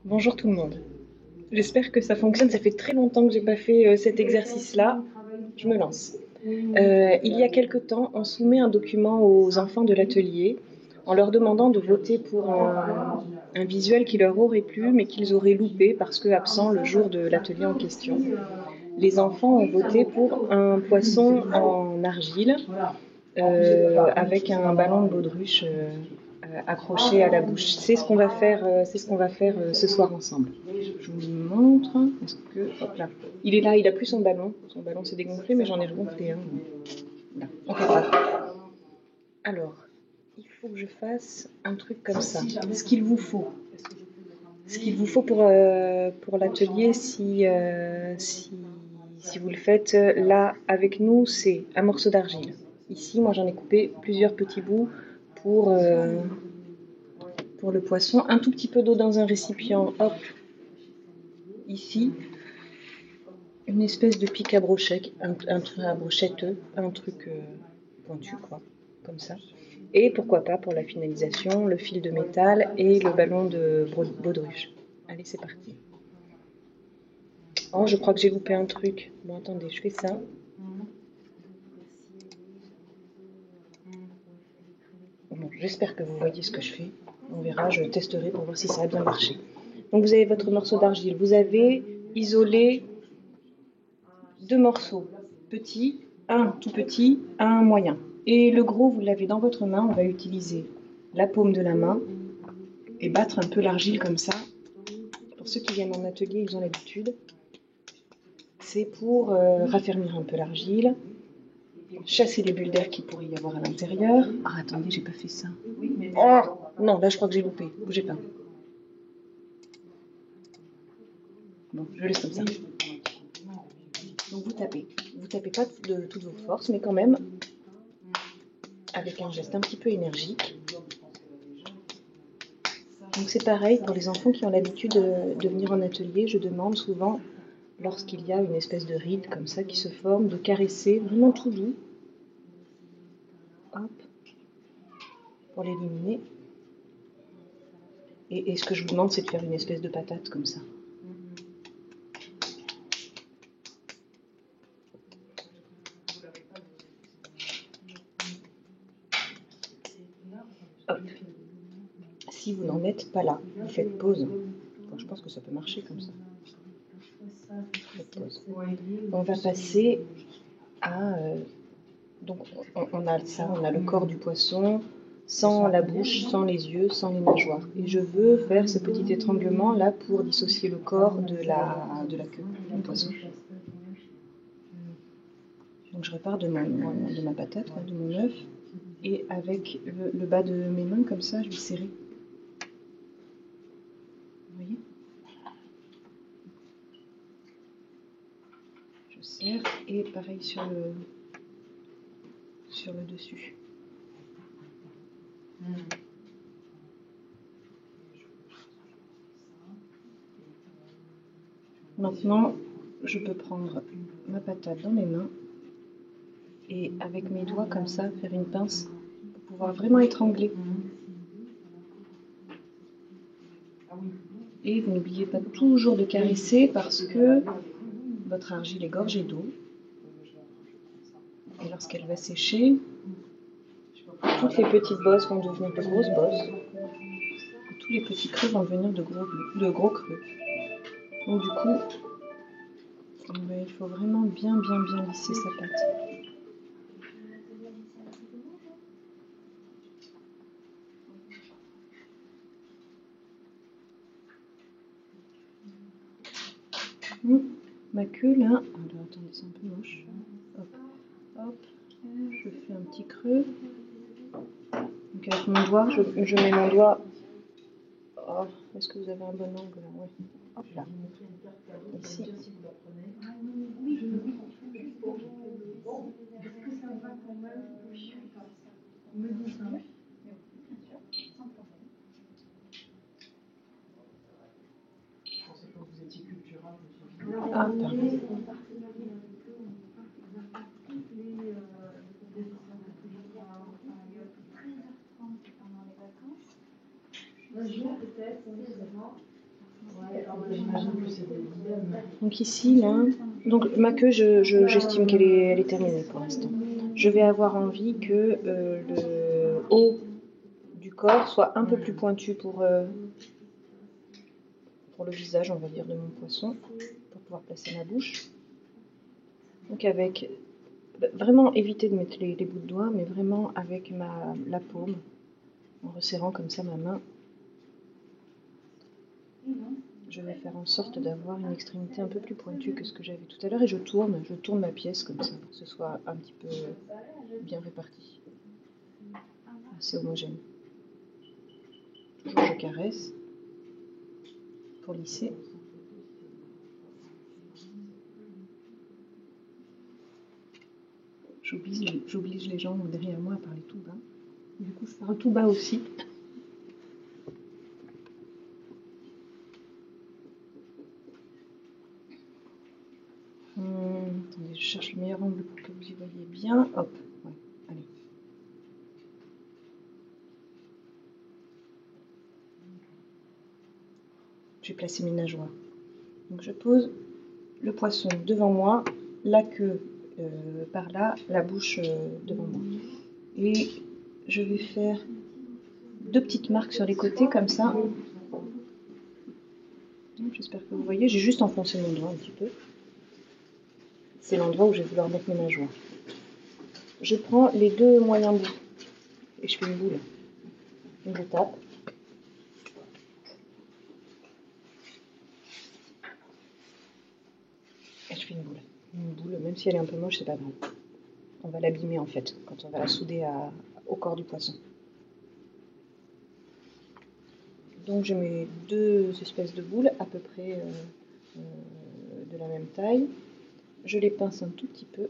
Bonjour tout le monde. J'espère que ça fonctionne. Ça fait très longtemps que j'ai pas fait cet exercice-là. Je me lance. Il y a quelque temps, on soumet un document aux enfants de l'atelier en leur demandant de voter pour un visuel qui leur aurait plu mais qu'ils auraient loupé parce que absent le jour de l'atelier en question. Les enfants ont voté pour un poisson en argile avec un ballon de baudruche accroché à la bouche. C'est ce qu'on va faire, ce soir ensemble. Je vous montre. Est-ce que, hop là, il est là, il a plus son ballon. Son ballon s'est dégonflé, mais j'en ai regonflé un. Là, on fait ça. Alors, il faut que je fasse un truc comme ça. Ce qu'il vous faut. Ce qu'il vous faut pour l'atelier, si vous le faites là avec nous, c'est un morceau d'argile. Ici, moi j'en ai coupé plusieurs petits bouts pour le poisson. Un tout petit peu d'eau dans un récipient, hop, ici. Une espèce de pic à brochette, à brochette, un truc pointu, quoi, comme ça. Et pourquoi pas, pour la finalisation, le fil de métal et le ballon de baudruche. Allez, c'est parti. Oh, je crois que j'ai loupé un truc. Bon, attendez, je fais ça. Bon, j'espère que vous voyez ce que je fais. On verra, je testerai pour voir si ça a bien marché. Donc vous avez votre morceau d'argile. Vous avez isolé deux morceaux petits, un tout petit, un moyen. Et le gros, vous l'avez dans votre main. On va utiliser la paume de la main et battre un peu l'argile comme ça. Pour ceux qui viennent en atelier, ils ont l'habitude. C'est pour raffermir un peu l'argile, chasser les bulles d'air qu'il pourrait y avoir à l'intérieur. Ah, attendez, j'ai pas fait ça. Oh, non, là je crois que j'ai loupé. Bougez pas. Bon, je laisse comme ça. Donc vous tapez. Vous tapez pas de toutes vos forces, mais quand même avec un geste un petit peu énergique. Donc c'est pareil pour les enfants qui ont l'habitude de venir en atelier. Je demande souvent, lorsqu'il y a une espèce de ride comme ça qui se forme, de caresser vraiment tout doux. Hop, pour l'éliminer. Et ce que je vous demande, c'est de faire une espèce de patate comme ça. Hop. Si vous n'en êtes pas là, vous faites pause. Bon, je pense que ça peut marcher comme ça. Faites pause. On va passer à... donc on a ça, on a le corps du poisson, sans la bouche, sans les yeux, sans les nageoires. Et je veux faire ce petit étranglement là pour dissocier le corps de la queue du poisson. Donc je repars de ma patate, de mon œuf, et avec le bas de mes mains comme ça, je vais serrer. Vous voyez ? Je serre et pareil sur le dessus. Maintenant, je peux prendre ma patate dans mes mains et avec mes doigts comme ça, faire une pince pour pouvoir vraiment étrangler. Et vous n'oubliez pas toujours de caresser parce que votre argile est gorgée d'eau. Et lorsqu'elle va sécher, toutes les petites bosses vont devenir de grosses bosses. Et tous les petits creux vont devenir de gros creux. Donc du coup, il faut vraiment bien lisser sa pâte. Ma queue là, alors attendez, c'est un peu moche. Hop, hop, je fais un petit creux. Donc avec mon doigt, je mets mon doigt. Oh, est-ce que vous avez un bon angle là? Ouais. Hop là. Ici. Ah, pardon. Donc ici, là, donc ma queue, j'estime qu'elle est terminée pour l'instant. Je vais avoir envie que le haut du corps soit un peu plus pointu pour le visage, on va dire, de mon poisson, pour pouvoir placer ma bouche. Donc avec, vraiment éviter de mettre les bouts de doigts, mais vraiment avec la paume, en resserrant comme ça ma main. Je vais faire en sorte d'avoir une extrémité un peu plus pointue que ce que j'avais tout à l'heure et je tourne ma pièce comme ça pour que ce soit un petit peu bien réparti, assez homogène. Toujours je caresse pour lisser. J'oblige les gens derrière moi à parler tout bas. Du coup, je parle tout bas aussi. Attendez, je cherche le meilleur angle pour que vous y voyez bien. Hop, ouais, allez. Je vais placer mes nageoires. Donc je pose le poisson devant moi, la queue par là, la bouche devant moi. Et je vais faire 2 petites marques sur les côtés comme ça. J'espère que vous voyez, j'ai juste enfoncé mon doigt un petit peu. C'est l'endroit où je vais vouloir mettre mes nageoires. Je prends les 2 moyens bouts et je fais une boule. Donc je tape. Et je fais une boule. Une boule, même si elle est un peu moche, c'est pas grave. On va l'abîmer en fait, quand on va la souder au corps du poisson. Donc je mets 2 espèces de boules à peu près de la même taille. Je les pince un tout petit peu.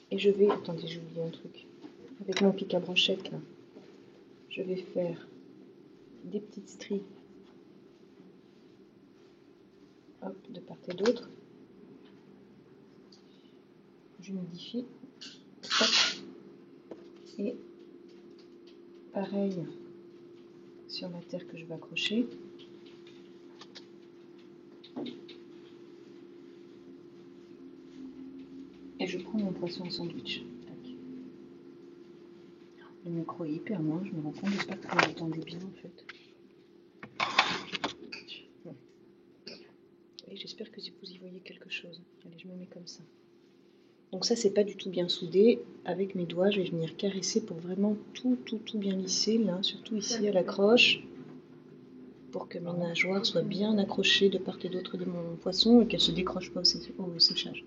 Et je vais, attendez, j'ai oublié un truc. Avec mon pic à brochette là, je vais faire des petites stries, hop, de part et d'autre. J'humidifie. Et pareil sur la terre que je vais accrocher. Et je prends mon poisson en sandwich. Tac. Le micro est hyper loin, je me rends compte, j'espère que vous l'entendez bien en fait. Et j'espère que vous y voyez quelque chose. Allez, je me mets comme ça. Donc ça, c'est pas du tout bien soudé. Avec mes doigts, je vais venir caresser pour vraiment tout bien lisser, là, surtout ici à la croche, pour que mes nageoires soient bien accrochées de part et d'autre de mon poisson et qu'elles ne se décrochent pas au séchage.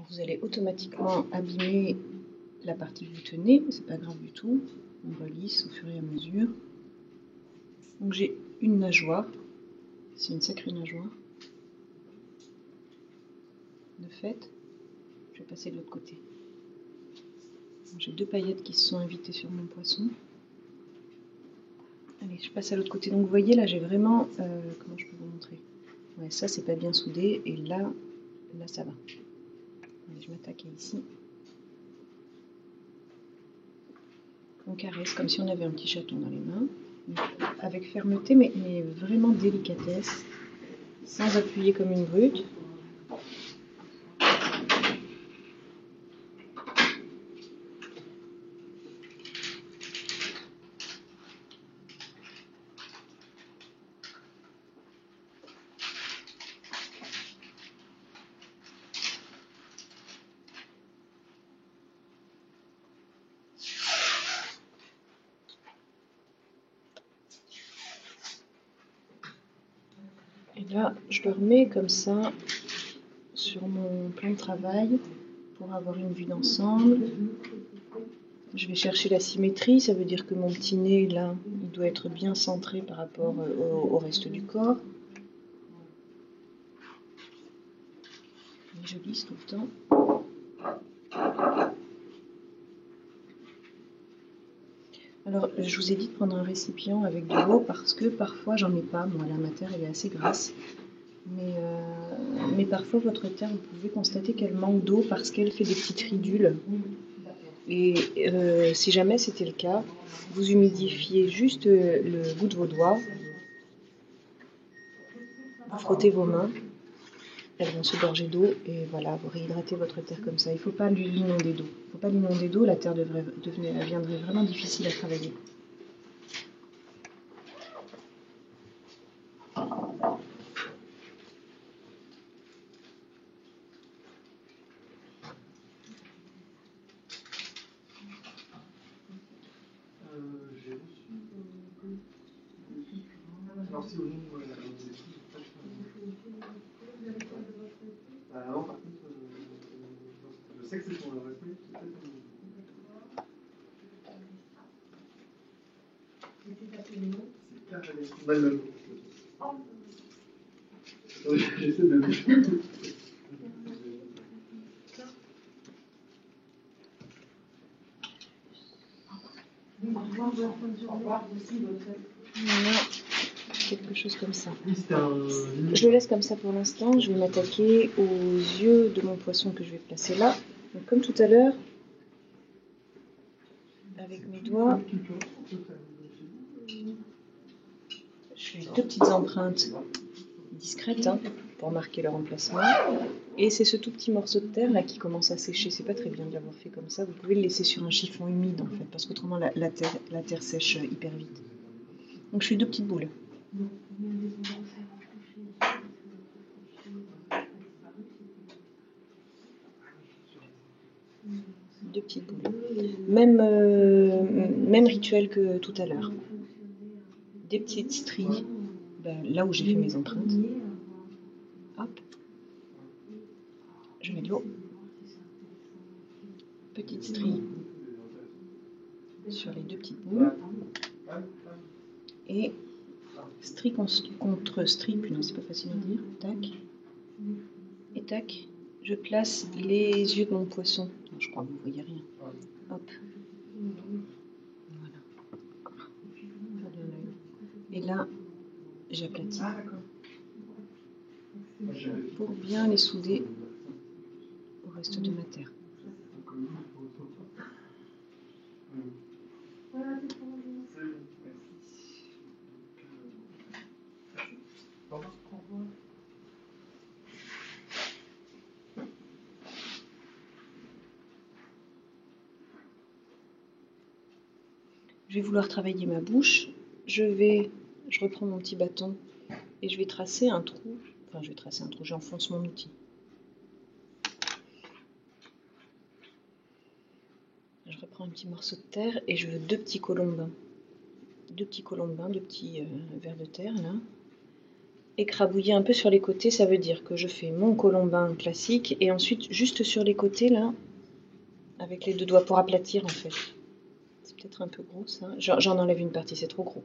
Vous allez automatiquement abîmer la partie que vous tenez, c'est pas grave du tout, on relisse au fur et à mesure. Donc j'ai une nageoire, c'est une sacrée nageoire. De fait, je vais passer de l'autre côté. J'ai 2 paillettes qui se sont invitées sur mon poisson. Allez, je passe à l'autre côté. Donc vous voyez là, j'ai vraiment, comment je peux vous montrer? Ouais, ça c'est pas bien soudé et là ça va. Allez, je m'attaque ici. On caresse comme si on avait un petit chaton dans les mains, avec fermeté mais vraiment délicatesse, sans appuyer comme une brute. Et Là, je le remets comme ça sur mon plan de travail pour avoir une vue d'ensemble. Je vais chercher la symétrie, ça veut dire que mon petit nez, là, il doit être bien centré par rapport au reste du corps. Et je lisse tout le temps. Alors, je vous ai dit de prendre un récipient avec de l'eau parce que parfois j'en ai pas. Moi, ma terre, elle est assez grasse. Mais parfois, votre terre, vous pouvez constater qu'elle manque d'eau parce qu'elle fait des petites ridules. Et si jamais c'était le cas, vous humidifiez juste le bout de vos doigts. Vous frottez vos mains. Elles vont se gorger d'eau et voilà, vous réhydratez votre terre comme ça. Il ne faut pas l'inonder d'eau. Il ne faut pas l'inonder d'eau, la terre deviendrait vraiment difficile à travailler. Je sais que c'est pour le respect, c'est Caroline. J'essaie de le Voilà, quelque chose comme ça. Je le laisse comme ça pour l'instant. Je vais m'attaquer aux yeux de mon poisson que je vais placer là. Donc, comme tout à l'heure, avec mes doigts, je fais deux petites empreintes discrètes pour marquer leur emplacement. Et c'est ce tout petit morceau de terre là qui commence à sécher. C'est pas très bien de l'avoir fait comme ça. Vous pouvez le laisser sur un chiffon humide en fait, parce qu'autrement la terre sèche hyper vite. Donc je fais deux petites boules. Deux petites boules. Même rituel que tout à l'heure. Des petites stries, là où j'ai fait mes empreintes. Hop. Je mets de l'eau. Petite strie sur les deux petites boules. Et strie contre strie, puis non, c'est pas facile à dire. Tac. Et tac. Je place les yeux de mon poisson. Je crois que vous ne voyez rien. Hop. Voilà. Et là, j'aplatis pour bien les souder au reste de ma terre. Je vais vouloir travailler ma bouche. Je reprends mon petit bâton et je vais tracer un trou. Enfin, je vais tracer un trou, j'enfonce mon outil. Je reprends un petit morceau de terre et je veux deux petits colombins. Deux petits vers de terre, là. Écrabouiller un peu sur les côtés, ça veut dire que je fais mon colombin classique et ensuite, juste sur les côtés, là, avec les deux doigts pour aplatir, en fait. C'est peut-être un peu gros, ça. J'en enlève une partie, c'est trop gros.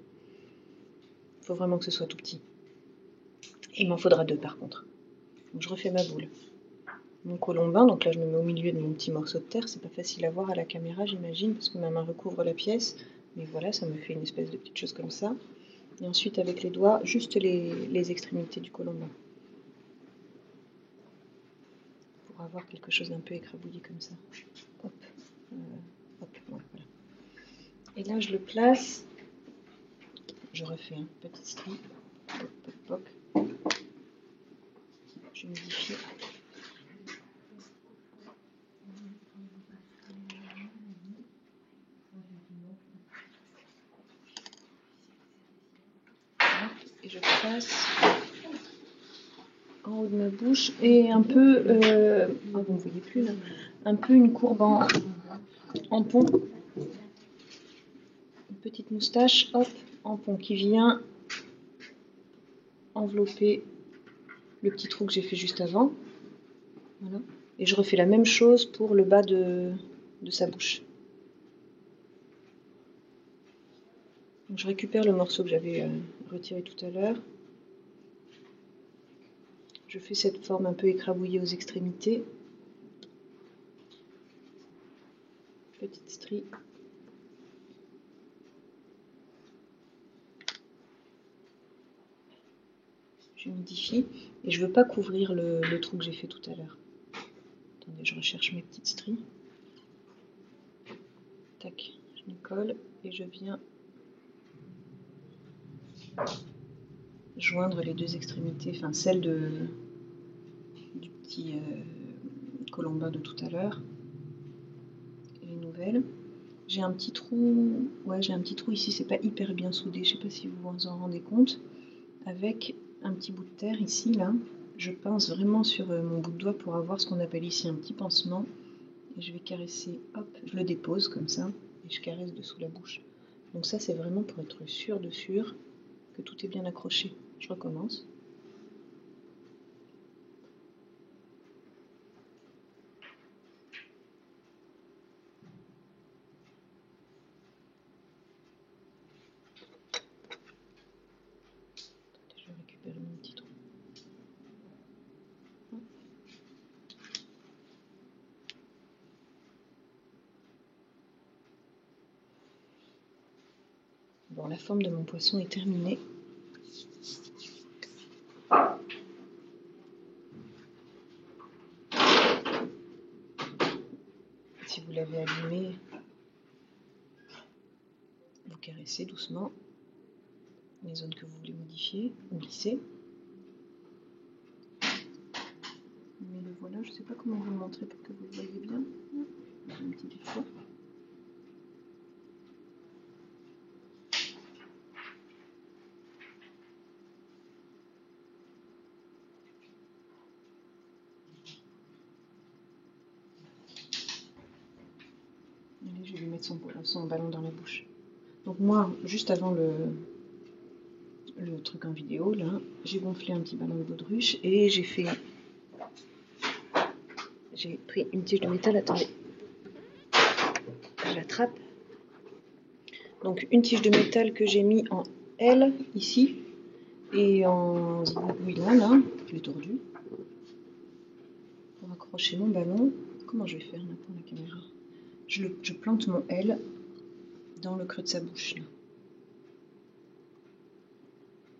Il faut vraiment que ce soit tout petit. Il m'en faudra deux, par contre. Donc, je refais ma boule. Mon colombin, donc là, je me mets au milieu de mon petit morceau de terre. C'est pas facile à voir à la caméra, j'imagine, parce que ma main recouvre la pièce. Mais voilà, ça me fait une espèce de petite chose comme ça. Et ensuite, avec les doigts, juste les extrémités du colombin. Pour avoir quelque chose d'un peu écrabouillé comme ça. Hop, hop, voilà. Et là, je le place. Je refais un petit stri. Pop, pop, pop. Je modifie. Et je passe en haut de ma bouche et un peu, vous ne voyez plus là, un peu une courbe en pont, une petite moustache, hop, en pont qui vient envelopper le petit trou que j'ai fait juste avant. Voilà. Et je refais la même chose pour le bas de sa bouche. Donc je récupère le morceau que j'avais retiré tout à l'heure. Je fais cette forme un peu écrabouillée aux extrémités. Petite strie. J'humidifie et je ne veux pas couvrir le trou que j'ai fait tout à l'heure. Attendez, je recherche mes petites stries. Tac, je les colle et je viens joindre les deux extrémités, enfin celle du petit colombin de tout à l'heure et les nouvelles. J'ai un petit trou, ouais, j'ai un petit trou ici, c'est pas hyper bien soudé, je sais pas si vous vous en rendez compte, avec un petit bout de terre ici, là. Je pince vraiment sur mon bout de doigt pour avoir ce qu'on appelle ici un petit pansement. Et je vais caresser, hop, je le dépose comme ça, et je caresse dessous la bouche. Donc ça, c'est vraiment pour être sûr que tout est bien accroché. Je recommence. Je vais récupérer mon petit trou. Bon, la forme de mon poisson est terminée. Si vous l'avez allumé, vous caressez doucement les zones que vous voulez modifier ou lisser. Mais le voilà, je ne sais pas comment vous le montrer pour que vous le voyez bien. J'ai un petit défaut. Allez, je vais lui mettre son ballon dans la bouche. Donc moi, juste avant le truc en vidéo, là, j'ai gonflé un petit ballon de baudruche et j'ai pris une tige de métal, attendez, je l'attrape. Donc une tige de métal que j'ai mis en L ici et en zigouille là, je l'ai tordu pour accrocher mon ballon. Comment je vais faire là pour la caméra? Je plante mon L dans le creux de sa bouche là.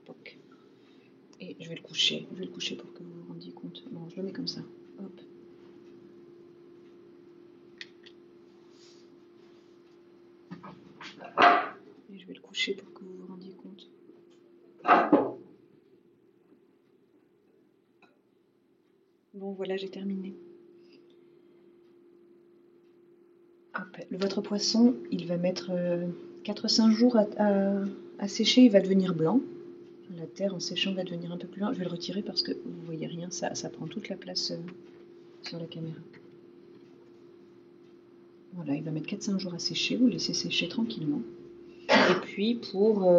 Donc, et je vais le coucher pour que vous vous rendiez compte. Bon, je le mets comme ça. Hop. Et je vais le coucher pour que vous vous rendiez compte. Bon, voilà, j'ai terminé. Hop. Votre poisson, il va mettre 4-5 jours à sécher, il va devenir blanc. La terre en séchant va devenir un peu plus blanc. Je vais le retirer parce que vous voyez rien, ça prend toute la place sur la caméra. Voilà, il va mettre 4-5 jours à sécher, vous laissez sécher tranquillement. Et puis pour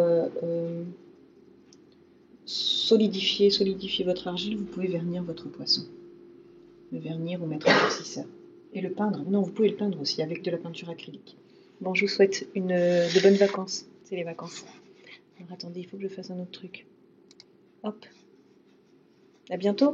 solidifier votre argile, vous pouvez vernir votre poisson. Le vernir ou mettre un durcisseur. Et le peindre, non, vous pouvez le peindre aussi avec de la peinture acrylique. Bon, je vous souhaite de bonnes vacances. C'est les vacances. Alors attendez, il faut que je fasse un autre truc. Hop. À bientôt.